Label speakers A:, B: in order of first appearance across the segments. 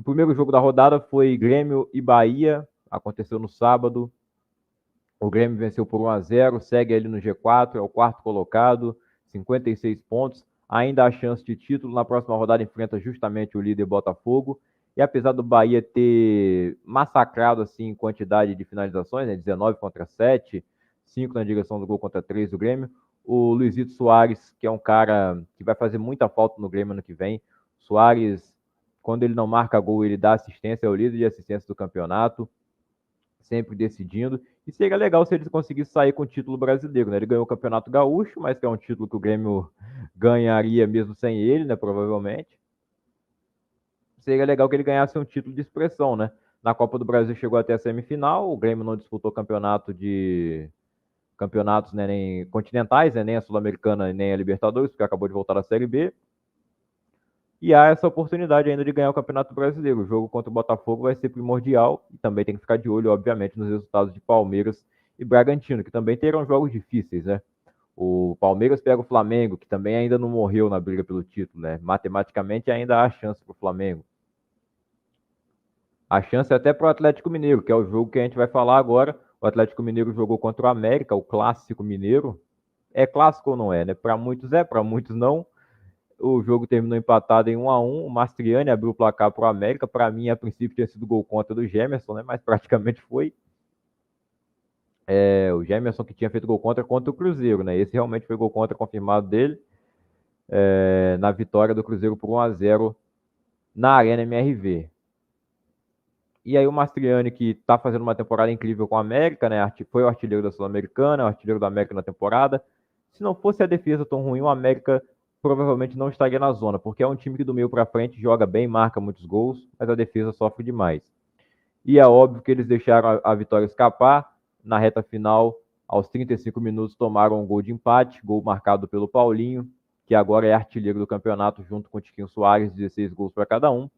A: O primeiro jogo da rodada foi Grêmio e Bahia, aconteceu no sábado. O Grêmio venceu por 1-0, segue ali no G4, é o quarto colocado, 56 pontos. Ainda há chance de título. Na próxima rodada enfrenta justamente o líder Botafogo. E apesar do Bahia ter massacrado assim em quantidade de finalizações, né, 19 contra 7, 5 na direção do gol contra 3 do Grêmio, o Luizito Soares, que é um cara que vai fazer muita falta no Grêmio ano que vem. Soares, quando ele não marca gol, ele dá assistência, é o líder de assistência do campeonato, sempre decidindo. E seria legal se ele conseguisse sair com o título brasileiro, né? Ele ganhou o Campeonato Gaúcho, mas que é um título que o Grêmio ganharia mesmo sem ele, né? Provavelmente. Seria legal que ele ganhasse um título de expressão, né? Na Copa do Brasil chegou até a semifinal, o Grêmio não disputou campeonatos, né, nem continentais, né, nem a Sul-Americana, nem a Libertadores, porque acabou de voltar da Série B. E há essa oportunidade ainda de ganhar o Campeonato Brasileiro. O jogo contra o Botafogo vai ser primordial e também tem que ficar de olho, obviamente, nos resultados de Palmeiras e Bragantino, que também terão jogos difíceis, né? O Palmeiras pega o Flamengo, que também ainda não morreu na briga pelo título, né? Matematicamente ainda há chance para o Flamengo. A chance é até para o Atlético Mineiro, que é o jogo que a gente vai falar agora. O Atlético Mineiro jogou contra o América, o clássico mineiro. É clássico ou não é, né? Para muitos é, para muitos não. O jogo terminou empatado em 1-1. O Mastriani abriu o placar para o América. Para mim, a princípio, tinha sido gol contra do Gemerson, né? Mas praticamente foi. O Gemerson que tinha feito gol contra o Cruzeiro, né? Esse realmente foi gol contra confirmado dele, na vitória do Cruzeiro por 1-0 na Arena MRV. E aí o Mastriani, que está fazendo uma temporada incrível com a América, né? Foi o artilheiro da Sul-Americana, o artilheiro da América na temporada. Se não fosse a defesa tão ruim, o América provavelmente não estaria na zona, porque é um time que do meio para frente joga bem, marca muitos gols, mas a defesa sofre demais. E é óbvio que eles deixaram a vitória escapar. Na reta final, aos 35 minutos, tomaram um gol de empate, gol marcado pelo Paulinho, que agora é artilheiro do campeonato, junto com o Tiquinho Soares, 16 gols para cada um.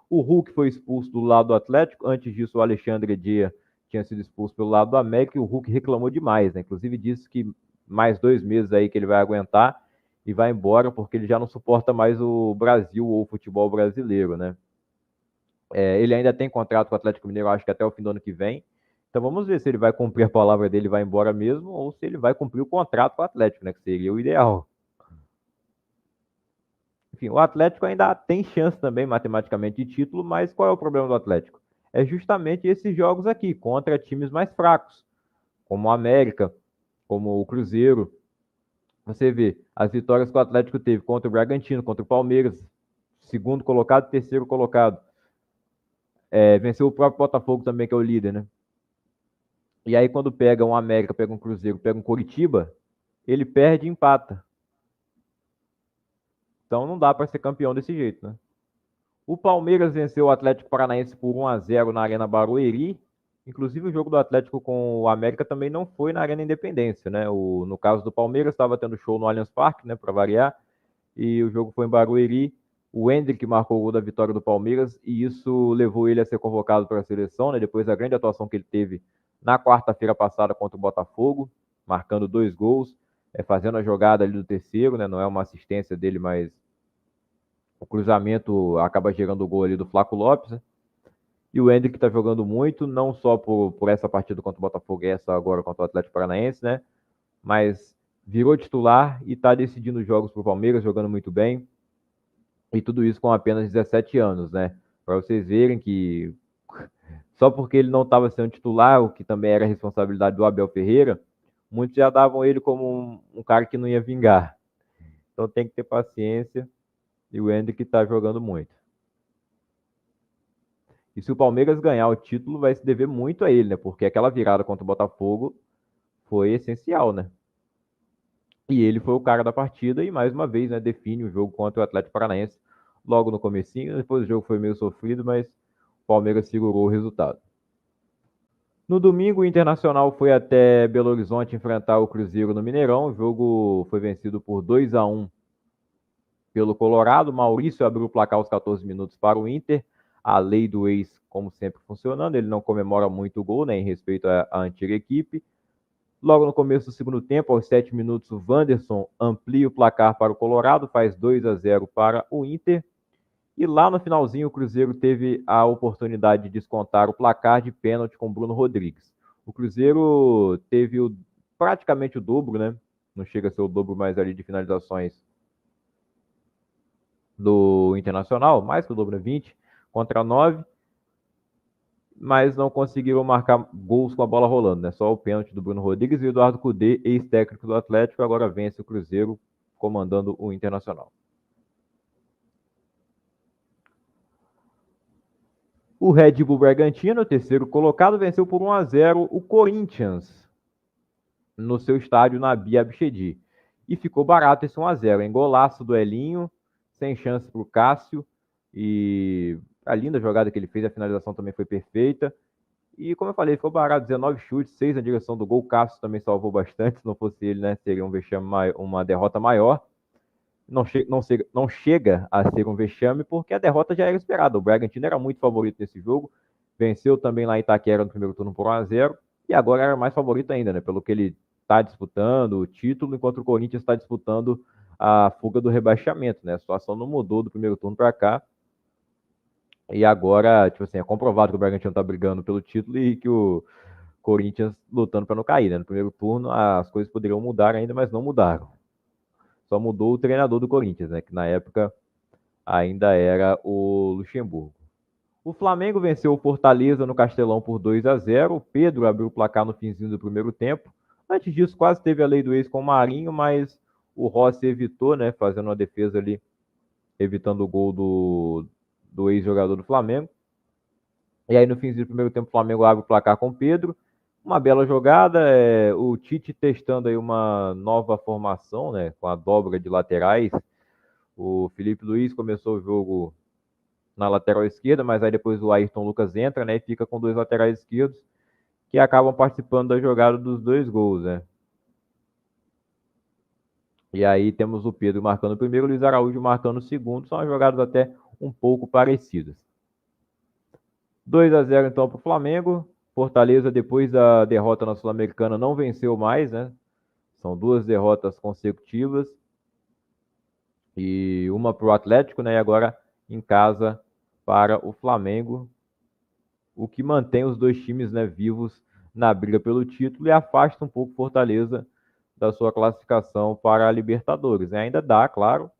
A: O Hulk foi expulso do lado do Atlético. Antes disso, o Alexandre Dia tinha sido expulso pelo lado do América e o Hulk reclamou demais, né? Inclusive disse que mais 2 meses aí que ele vai aguentar e vai embora porque ele já não suporta mais o Brasil ou o futebol brasileiro, né? Ele ainda tem contrato com o Atlético Mineiro, acho que até o fim do ano que vem. Então vamos ver se ele vai cumprir a palavra dele e vai embora mesmo, ou se ele vai cumprir o contrato com o Atlético, né? Que seria o ideal. Enfim, o Atlético ainda tem chance também, matematicamente, de título, mas qual é o problema do Atlético? É justamente esses jogos aqui, contra times mais fracos, como o América, como o Cruzeiro. Você vê as vitórias que o Atlético teve contra o Bragantino, contra o Palmeiras, segundo colocado, terceiro colocado. Venceu o próprio Botafogo também, que é o líder, né? E aí, quando pega um América, pega um Cruzeiro, pega um Coritiba, ele perde e empata. Então não dá para ser campeão desse jeito, né? O Palmeiras venceu o Atlético Paranaense por 1-0 na Arena Barueri. Inclusive, o jogo do Atlético com o América também não foi na Arena Independência, né? No caso do Palmeiras, estava tendo show no Allianz Parque, né? Para variar. E o jogo foi em Barueri. O Hendrick marcou o gol da vitória do Palmeiras e isso levou ele a ser convocado para a seleção, né? Depois da grande atuação que ele teve na quarta-feira passada contra o Botafogo, marcando 2 gols, fazendo a jogada ali do terceiro, né? Não é uma assistência dele, mas o cruzamento acaba gerando o gol ali do Flaco Lopes, né? E o Hendrick está jogando muito, não só por essa partida contra o Botafogo, essa agora contra o Atlético Paranaense, né? Mas virou titular e está decidindo os jogos para o Palmeiras, jogando muito bem. E tudo isso com apenas 17 anos, né? Para vocês verem que só porque ele não estava sendo titular, o que também era responsabilidade do Abel Ferreira, muitos já davam ele como um cara que não ia vingar. Então tem que ter paciência e o Hendrick está jogando muito. E se o Palmeiras ganhar o título, vai se dever muito a ele, né? Porque aquela virada contra o Botafogo foi essencial, né? E ele foi o cara da partida e mais uma vez, né, define o jogo contra o Atlético Paranaense logo no comecinho. Depois o jogo foi meio sofrido, mas o Palmeiras segurou o resultado. No domingo, o Internacional foi até Belo Horizonte enfrentar o Cruzeiro no Mineirão. O jogo foi vencido por 2-1 pelo Colorado. Maurício abriu o placar aos 14 minutos para o Inter. A lei do ex, como sempre, funcionando. Ele não comemora muito o gol, né, em respeito à antiga equipe. Logo no começo do segundo tempo, aos 7 minutos, o Wanderson amplia o placar para o Colorado, faz 2-0 para o Inter. E lá no finalzinho, o Cruzeiro teve a oportunidade de descontar o placar de pênalti com Bruno Rodrigues. O Cruzeiro teve praticamente o dobro, né? Não chega a ser o dobro mais ali de finalizações do Internacional, mais que o dobro, 20 contra 9, mas não conseguiram marcar gols com a bola rolando, né? Só o pênalti do Bruno Rodrigues e o Eduardo Cudê, ex-técnico do Atlético, agora vence o Cruzeiro comandando o Internacional. O Red Bull Bragantino, terceiro colocado, venceu por 1-0 o Corinthians no seu estádio na Bia Abichedi. E ficou barato esse 1-0, hein? Golaço do Elinho, sem chance para o Cássio. E a linda jogada que ele fez, a finalização também foi perfeita. E como eu falei, ficou barato, 19 chutes, 6 na direção do gol. O Cássio também salvou bastante, se não fosse ele, né? Seria um vexame, uma derrota maior. Não chega a ser um vexame, porque a derrota já era esperada. O Bragantino era muito favorito nesse jogo, venceu também lá em Itaquera no primeiro turno por 1-0, e agora era mais favorito ainda, né? Pelo que ele está disputando o título, enquanto o Corinthians está disputando a fuga do rebaixamento, né? A situação não mudou do primeiro turno para cá. E agora, tipo assim, é comprovado que o Bragantino está brigando pelo título e que o Corinthians lutando para não cair, né? No primeiro turno as coisas poderiam mudar ainda, mas não mudaram. Só mudou o treinador do Corinthians, né? Que na época ainda era o Luxemburgo. O Flamengo venceu o Fortaleza no Castelão por 2-0. O Pedro abriu o placar no finzinho do primeiro tempo. Antes disso, quase teve a lei do ex com o Marinho, mas o Rossi evitou, né? Fazendo uma defesa ali, evitando o gol do ex-jogador do Flamengo. E aí, no finzinho do primeiro tempo, o Flamengo abre o placar com o Pedro. Uma bela jogada, o Tite testando aí uma nova formação, né? Com a dobra de laterais. O Felipe Luiz começou o jogo na lateral esquerda, mas aí depois o Ayrton Lucas entra, né, e fica com dois laterais esquerdos que acabam participando da jogada dos dois gols, né? E aí temos o Pedro marcando o primeiro, o Luiz Araújo marcando o segundo, são jogadas até um pouco parecidas. 2-0 então para o Flamengo. Fortaleza, depois da derrota na Sul-Americana, não venceu mais, né? São 2 derrotas consecutivas. E uma para o Atlético, né? E agora em casa para o Flamengo, o que mantém os dois times, né, vivos na briga pelo título e afasta um pouco Fortaleza da sua classificação para a Libertadores. Ainda dá, claro,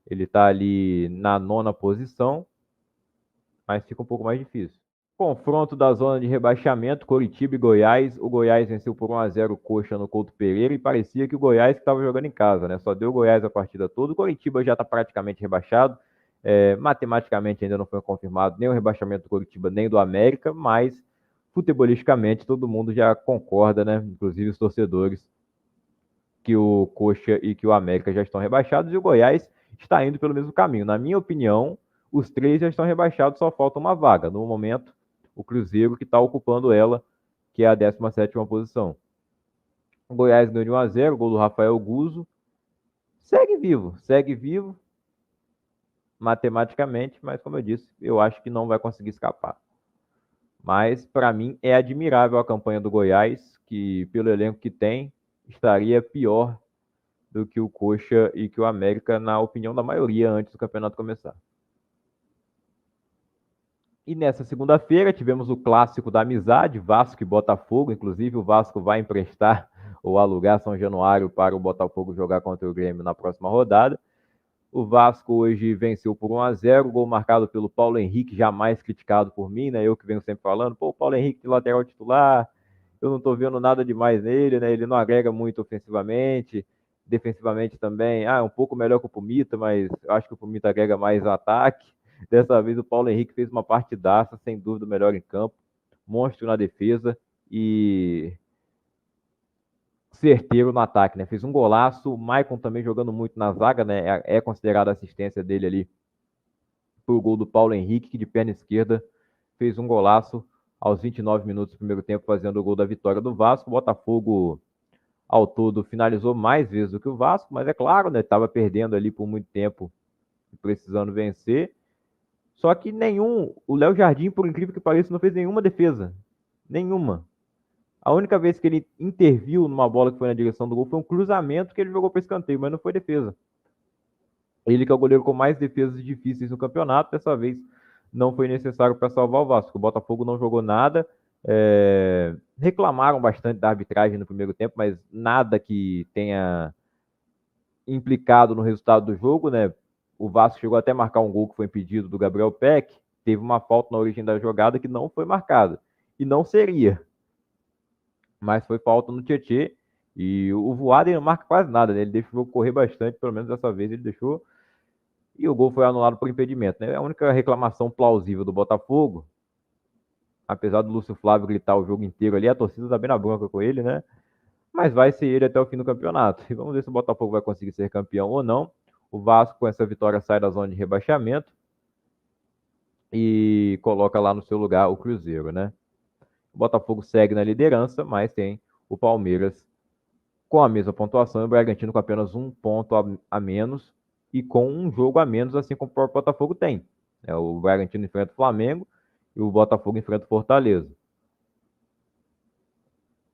A: ele está ali na 9ª posição, mas fica um pouco mais difícil. Confronto da zona de rebaixamento, Coritiba e Goiás. O Goiás venceu por 1-0 o Coxa no Couto Pereira e parecia que o Goiás estava jogando em casa, né? Só deu o Goiás a partida toda. O Coritiba já está praticamente rebaixado. Matematicamente ainda não foi confirmado nem o rebaixamento do Coritiba nem do América, mas futebolisticamente todo mundo já concorda, né? Inclusive os torcedores, que o Coxa e que o América já estão rebaixados e o Goiás está indo pelo mesmo caminho. Na minha opinião, os três já estão rebaixados, só falta uma vaga. No momento, o Cruzeiro que está ocupando ela, que é a 17ª posição. O Goiás ganhou de 1-0, gol do Rafael Guzzo. Segue vivo matematicamente, mas como eu disse, eu acho que não vai conseguir escapar. Mas para mim é admirável a campanha do Goiás, que pelo elenco que tem, estaria pior do que o Coxa e que o América, na opinião da maioria, antes do campeonato começar. E nessa segunda-feira tivemos o clássico da amizade, Vasco e Botafogo. Inclusive, o Vasco vai emprestar ou alugar São Januário para o Botafogo jogar contra o Grêmio na próxima rodada. O Vasco hoje venceu por 1-0, gol marcado pelo Paulo Henrique, jamais criticado por mim, né? Eu que venho sempre falando, pô, o Paulo Henrique de lateral titular, eu não tô vendo nada demais nele, né? Ele não agrega muito ofensivamente, defensivamente também. É um pouco melhor que o Pumita, mas eu acho que o Pumita agrega mais no ataque. Dessa vez o Paulo Henrique fez uma partidaça, sem dúvida o melhor em campo, monstro na defesa e certeiro no ataque, né? Fez um golaço, o Maicon também jogando muito na zaga, né? É considerada a assistência dele ali pro gol do Paulo Henrique, que de perna esquerda fez um golaço aos 29 minutos do primeiro tempo, fazendo o gol da vitória do Vasco. O Botafogo, ao todo, finalizou mais vezes do que o Vasco, mas é claro, né? Estava perdendo ali por muito tempo, precisando vencer. Só que o Léo Jardim, por incrível que pareça, não fez nenhuma defesa. Nenhuma. A única vez que ele interviu numa bola que foi na direção do gol foi um cruzamento que ele jogou para escanteio, mas não foi defesa. Ele que é o goleiro com mais defesas difíceis no campeonato, dessa vez não foi necessário para salvar o Vasco. O Botafogo não jogou nada. Reclamaram bastante da arbitragem no primeiro tempo, mas nada que tenha implicado no resultado do jogo, né? O Vasco chegou até a marcar um gol que foi impedido do Gabriel Peck. Teve uma falta na origem da jogada que não foi marcada. E não seria. Mas foi falta no Tietchan. E o Voaden não marca quase nada, né? Ele deixa o jogo correr bastante, pelo menos dessa vez ele deixou. E o gol foi anulado por impedimento, né? A única reclamação plausível do Botafogo, apesar do Lúcio Flávio gritar o jogo inteiro ali, a torcida tá bem na bronca com ele, né? Mas vai ser ele até o fim do campeonato. E vamos ver se o Botafogo vai conseguir ser campeão ou não. O Vasco, com essa vitória, sai da zona de rebaixamento e coloca lá no seu lugar o Cruzeiro, né? O Botafogo segue na liderança, mas tem o Palmeiras com a mesma pontuação e o Bragantino com apenas um ponto a menos e com um jogo a menos, assim como o próprio Botafogo tem. O Bragantino enfrenta o Flamengo e o Botafogo enfrenta o Fortaleza.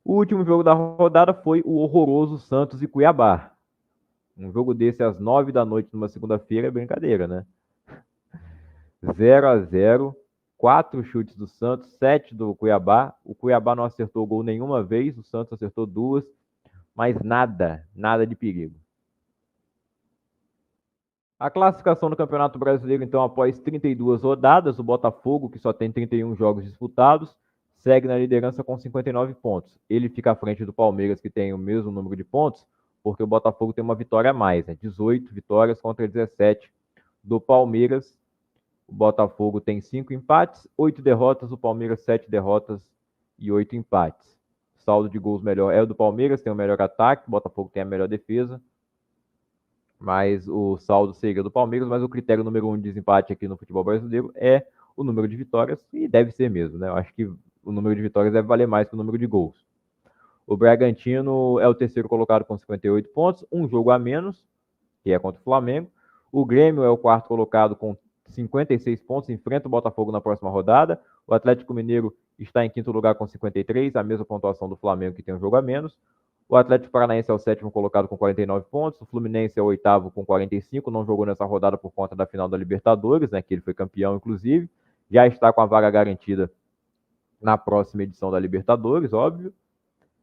A: O último jogo da rodada foi o horroroso Santos e Cuiabá. Um jogo desse às 9 da noite numa segunda-feira é brincadeira, né? 0-0, 4 chutes do Santos, 7 do Cuiabá. O Cuiabá não acertou gol nenhuma vez, o Santos acertou 2, mas nada de perigo. A classificação do Campeonato Brasileiro, então, após 32 rodadas, o Botafogo, que só tem 31 jogos disputados, segue na liderança com 59 pontos. Ele fica à frente do Palmeiras, que tem o mesmo número de pontos, porque o Botafogo tem uma vitória a mais, né? 18 vitórias contra 17 do Palmeiras. O Botafogo tem 5 empates, 8 derrotas, o Palmeiras 7 derrotas e 8 empates. O saldo de gols melhor é o do Palmeiras, tem o melhor ataque, o Botafogo tem a melhor defesa, mas o saldo seria do Palmeiras, mas o critério número 1 de desempate aqui no futebol brasileiro é o número de vitórias, e deve ser mesmo, né? Eu acho que o número de vitórias deve valer mais que o número de gols. O Bragantino é o terceiro colocado com 58 pontos, um jogo a menos, que é contra o Flamengo. O Grêmio é o quarto colocado com 56 pontos, enfrenta o Botafogo na próxima rodada. O Atlético Mineiro está em quinto lugar com 53, a mesma pontuação do Flamengo, que tem um jogo a menos. O Atlético Paranaense é o sétimo colocado com 49 pontos. O Fluminense é o oitavo com 45, não jogou nessa rodada por conta da final da Libertadores, né, que ele foi campeão, inclusive. Já está com a vaga garantida na próxima edição da Libertadores, óbvio.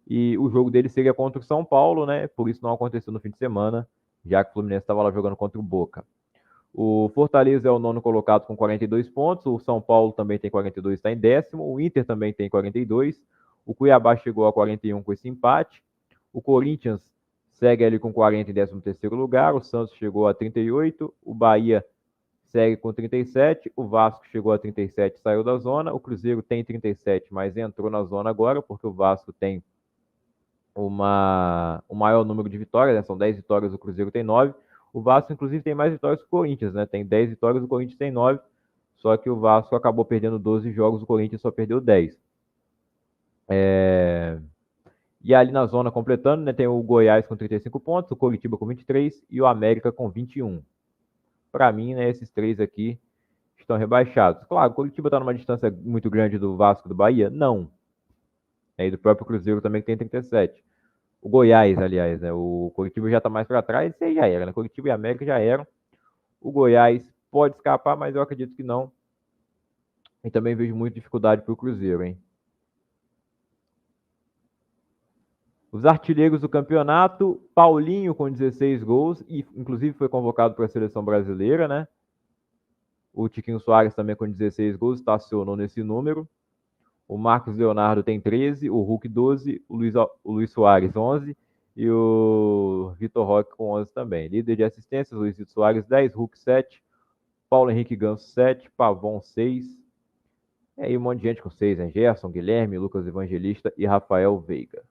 A: E o jogo dele seria contra o São Paulo, né? Por isso não aconteceu no fim de semana, já que o Fluminense estava lá jogando contra o Boca. O Fortaleza é o nono colocado com 42 pontos. O São Paulo também tem 42, está em décimo. O Inter também tem 42. O Cuiabá chegou a 41 com esse empate. O Corinthians segue ali com 40 em 13º lugar. O Santos chegou a 38. O Bahia segue com 37. O Vasco chegou a 37 e saiu da zona. O Cruzeiro tem 37, mas entrou na zona agora, porque o Vasco tem o maior número de vitórias, né? São 10 vitórias, o Cruzeiro tem 9. O Vasco, inclusive, tem mais vitórias que o Corinthians, né? Tem 10 vitórias, o Corinthians tem 9. Só que o Vasco acabou perdendo 12 jogos, o Corinthians só perdeu 10. E ali na zona, completando, né, tem o Goiás com 35 pontos, o Coritiba com 23 e o América com 21. Para mim, né, esses três aqui estão rebaixados. Claro, o Coritiba está numa distância muito grande do Vasco e do Bahia? Não. E do próprio Cruzeiro também, que tem 37. O Goiás, aliás, né? O Coritiba já está mais para trás, isso aí já era, né? Coritiba e América já eram. O Goiás pode escapar, mas eu acredito que não. E também vejo muita dificuldade para o Cruzeiro, hein? Os artilheiros do campeonato, Paulinho com 16 gols, e inclusive foi convocado para a seleção brasileira, né? O Tiquinho Soares também com 16 gols, estacionou nesse número. O Marcos Leonardo tem 13, o Hulk 12, o Luiz Soares 11 e o Vitor Roque com 11 também. Líder de assistências, Luizito Soares 10, Hulk 7, Paulo Henrique Ganso 7, Pavon 6. E aí um monte de gente com 6, né? Gerson, Guilherme, Lucas Evangelista e Rafael Veiga.